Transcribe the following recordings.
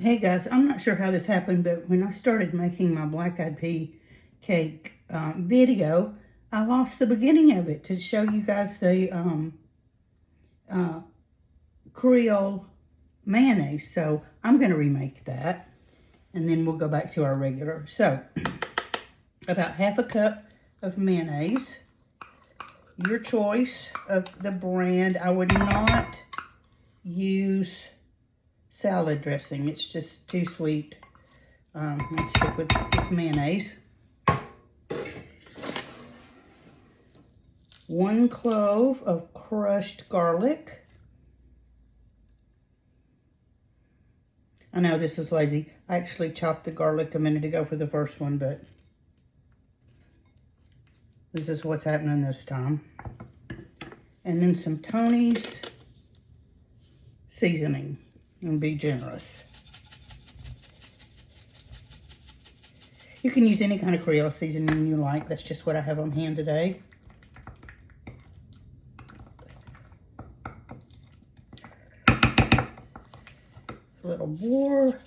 Hey guys, I'm not sure how this happened, but when I started making my black-eyed pea cake video, I lost the beginning of it to show you guys the Creole mayonnaise. So I'm going to remake that, and then we'll go back to our regular. So about half a cup of mayonnaise, your choice of the brand. I would not use salad dressing. It's just too sweet. Let's stick with mayonnaise. 1 clove of crushed garlic. I know this is lazy. I actually chopped the garlic a minute ago for the first one, but this is what's happening this time. And then some Tony's seasoning. And be generous. You can use any kind of Creole seasoning you like. That's just what I have on hand today. A little more.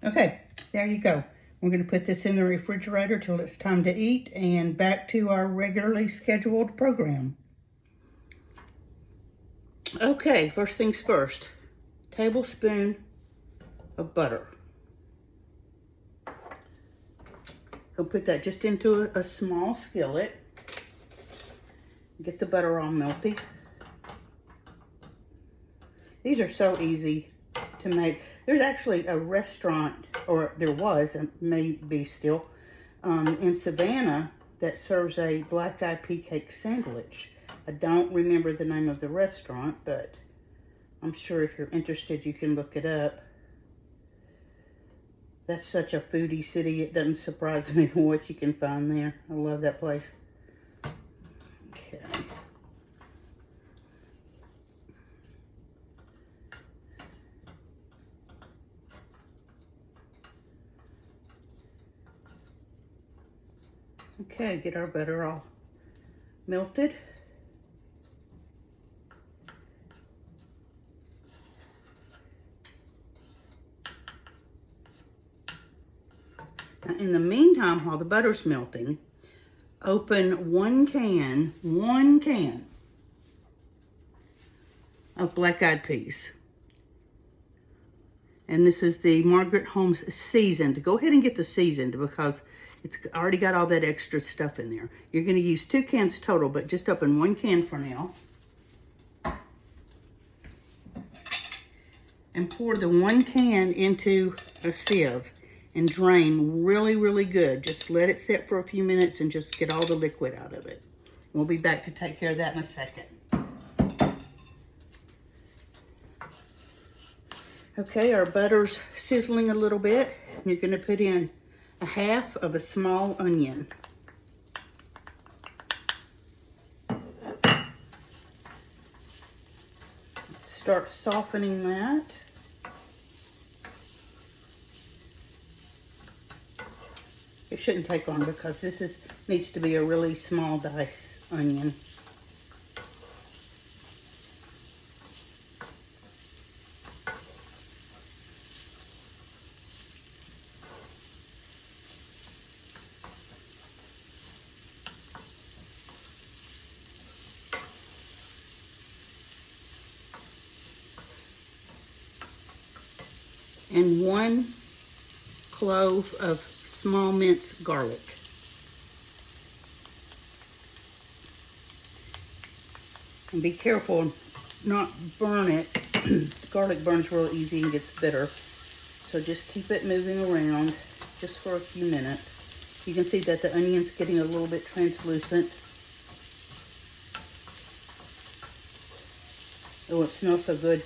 Okay, there you go. We're going to put this in the refrigerator till it's time to eat, and back to our regularly scheduled program. Okay, first things first. Tablespoon of butter. Go put that just into a small skillet. Get the butter all melty. These are so easy to make. There's actually a restaurant, or there was, and maybe still, in Savannah that serves a black-eyed pea cake sandwich. I don't remember the name of the restaurant, but I'm sure if you're interested, you can look it up. That's such a foodie city, it doesn't surprise me what you can find there. I love that place. Okay. Okay, get our butter all melted. Now, in the meantime, while the butter's melting, open one can of black-eyed peas. And this is the Margaret Holmes seasoned. Go ahead and get the seasoned because it's already got all that extra stuff in there. You're going to use 2 cans total, but just open 1 can for now. And pour the 1 can into a sieve and drain really, really good. Just let it sit for a few minutes and just get all the liquid out of it. We'll be back to take care of that in a second. Okay, our butter's sizzling a little bit. You're going to put in a half of a small onion. Start softening that. It shouldn't take long because this needs to be a really small dice onion. And 1 clove of small minced garlic. And be careful not burn it. Garlic burns real easy and gets bitter. So just keep it moving around just for a few minutes. You can see that the onion's getting a little bit translucent. Oh, it smells so good.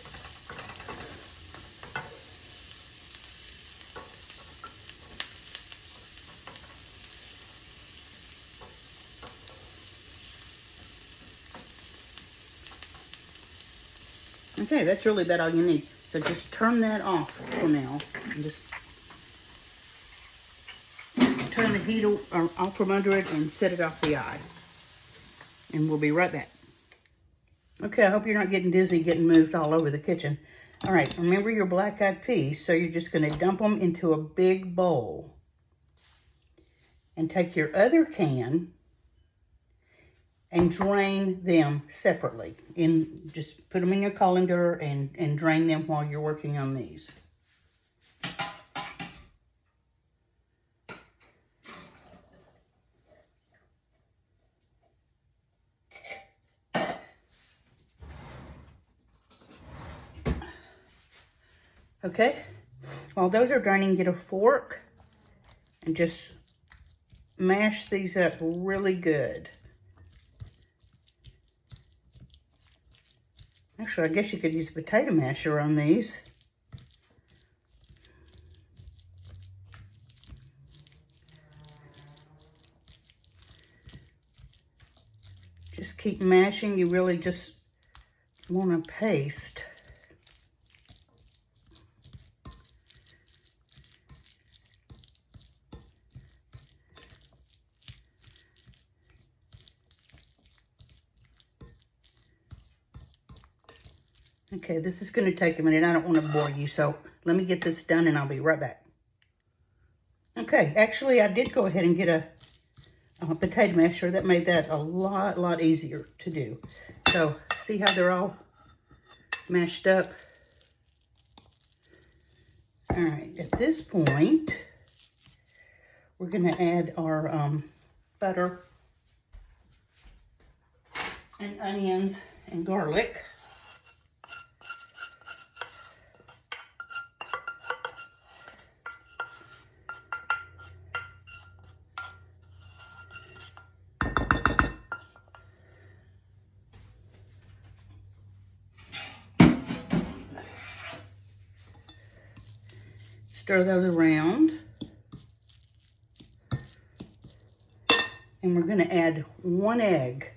Okay, that's really about all you need. So just turn that off for now. And just turn the heat off from under it and set it off the eye. And we'll be right back. Okay, I hope you're not getting dizzy, getting moved all over the kitchen. All right, remember your black-eyed peas, so you're just going to dump them into a big bowl. And take your other can and drain them separately. Just put them in your colander and drain them while you're working on these. Okay, while those are draining, get a fork and just mash these up really good. Actually, I guess you could use a potato masher on these. Just keep mashing. You really just want to paste. Okay, this is going to take a minute. I don't want to bore you, so let me get this done and I'll be right back. Okay, actually I did go ahead and get a potato masher. That made that a lot easier to do. So, see how they're all mashed up? All right, at this point, we're going to add our butter and onions and garlic. Stir those around. And we're going to add 1 egg.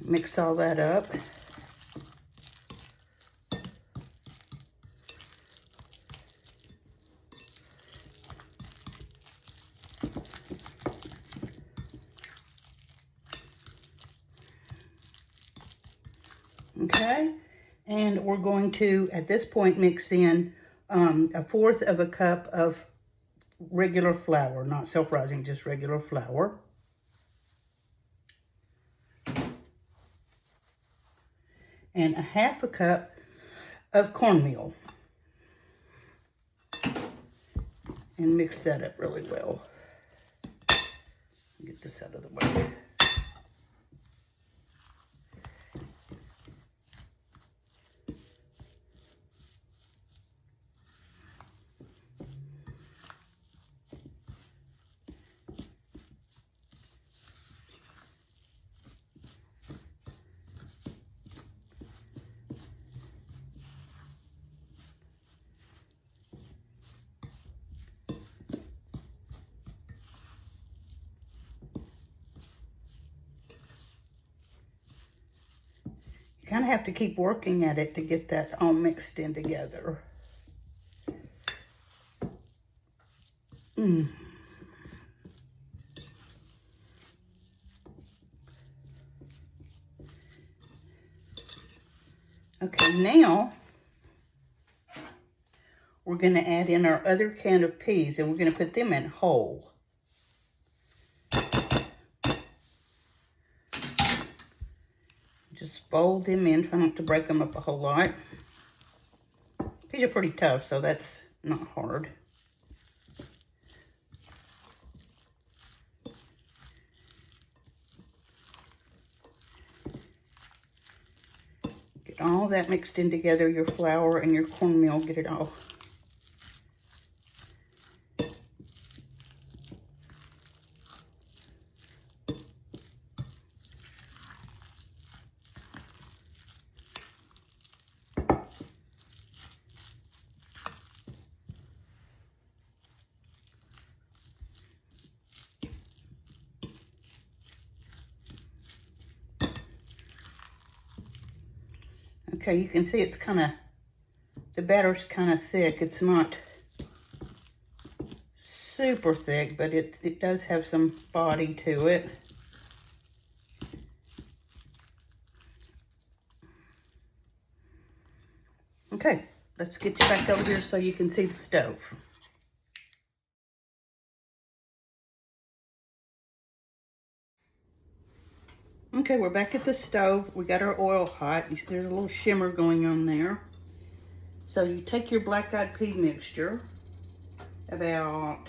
Mix all that up. Okay, and we're going to, at this point, mix in 1/4 of a cup of regular flour, not self-rising, just regular flour. And 1/2 cup of cornmeal. And mix that up really well. Get this out of the way. You kind of have to keep working at it to get that all mixed in together. Okay, now we're going to add in our other can of peas, and we're going to put them in whole. Just fold them in, try not to break them up a whole lot. These are pretty tough, so that's not hard. Get all that mixed in together, your flour and your cornmeal, get it all. Okay, you can see it's kind of, the batter's kind of thick. It's not super thick, but it does have some body to it. Okay, let's get you back over here so you can see the stove. Okay, we're back at the stove. We got our oil hot. There's a little shimmer going on there. So you take your black-eyed pea mixture, about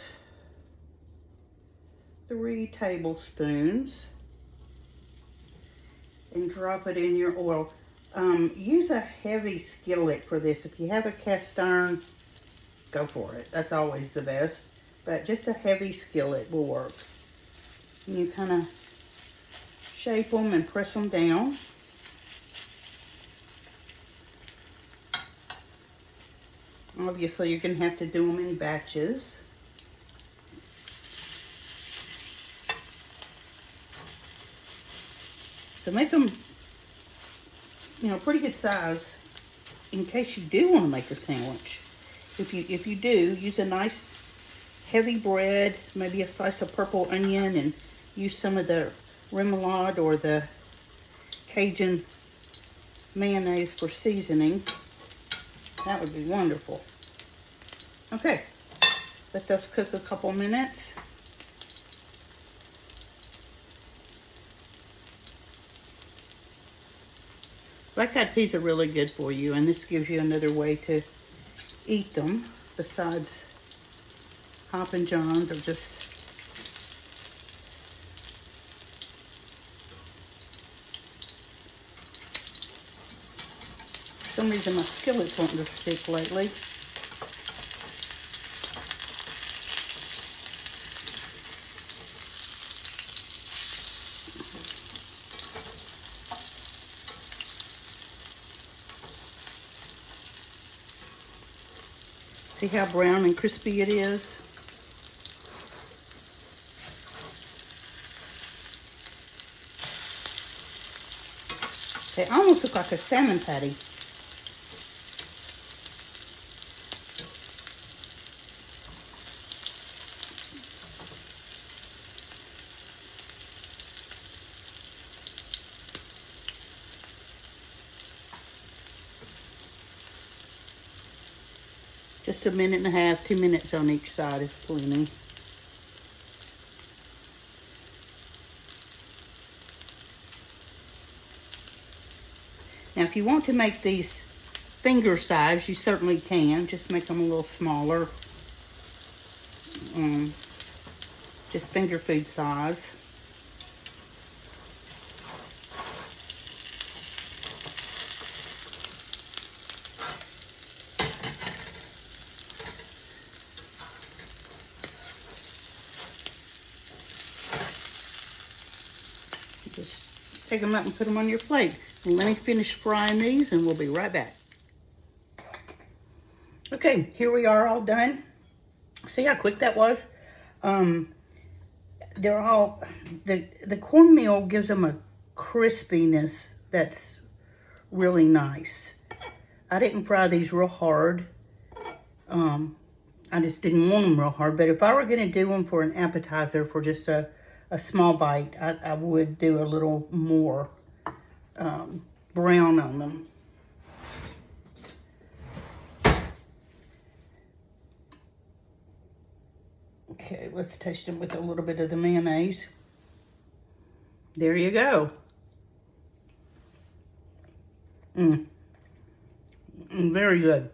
3 tablespoons, and drop it in your oil. Use a heavy skillet for this. If you have a cast iron, go for it. That's always the best. But just a heavy skillet will work. And you kind of shape them and press them down. Obviously, you're going to have to do them in batches. So make them, you know, pretty good size in case you do want to make a sandwich. If you do, use a nice heavy bread, maybe a slice of purple onion, and use some of the remoulade or the Cajun mayonnaise for seasoning. That would be wonderful. Okay, let those cook a couple minutes. Black-eyed peas are really good for you, and this gives you another way to eat them besides Hoppin' John's or just for some reason my skillet's wanting to stick lately. See how brown and crispy it is? They almost look like a salmon patty. Just a minute and a half, 2 minutes on each side is plenty. Now, if you want to make these finger size, you certainly can. Just make them a little smaller. Just finger food size. Just take them out and put them on your plate. And let me finish frying these and we'll be right back. Okay, here we are all done. See how quick that was? They're all, the cornmeal gives them a crispiness that's really nice. I didn't fry these real hard. I just didn't want them real hard. But if I were going to do them for an appetizer for just a small bite, I would do a little more brown on them. Okay, let's taste them with a little bit of the mayonnaise. There you go. Very good.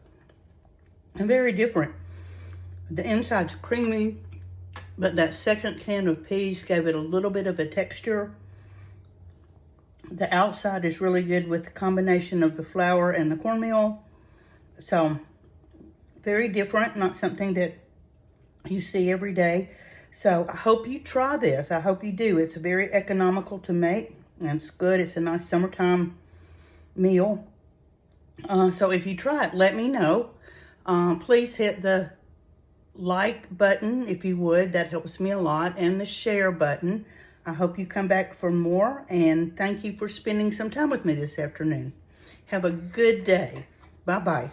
And very different. The inside's creamy, but that second can of peas gave it a little bit of a texture. The outside is really good with the combination of the flour and the cornmeal. So, very different, not something that you see every day. So, I hope you try this. I hope you do. It's very economical to make, and it's good. It's a nice summertime meal. So, if you try it, let me know. Please hit the like button if you would. That helps me a lot. And the share button. I hope you come back for more. And thank you for spending some time with me this afternoon. Have a good day. Bye-bye.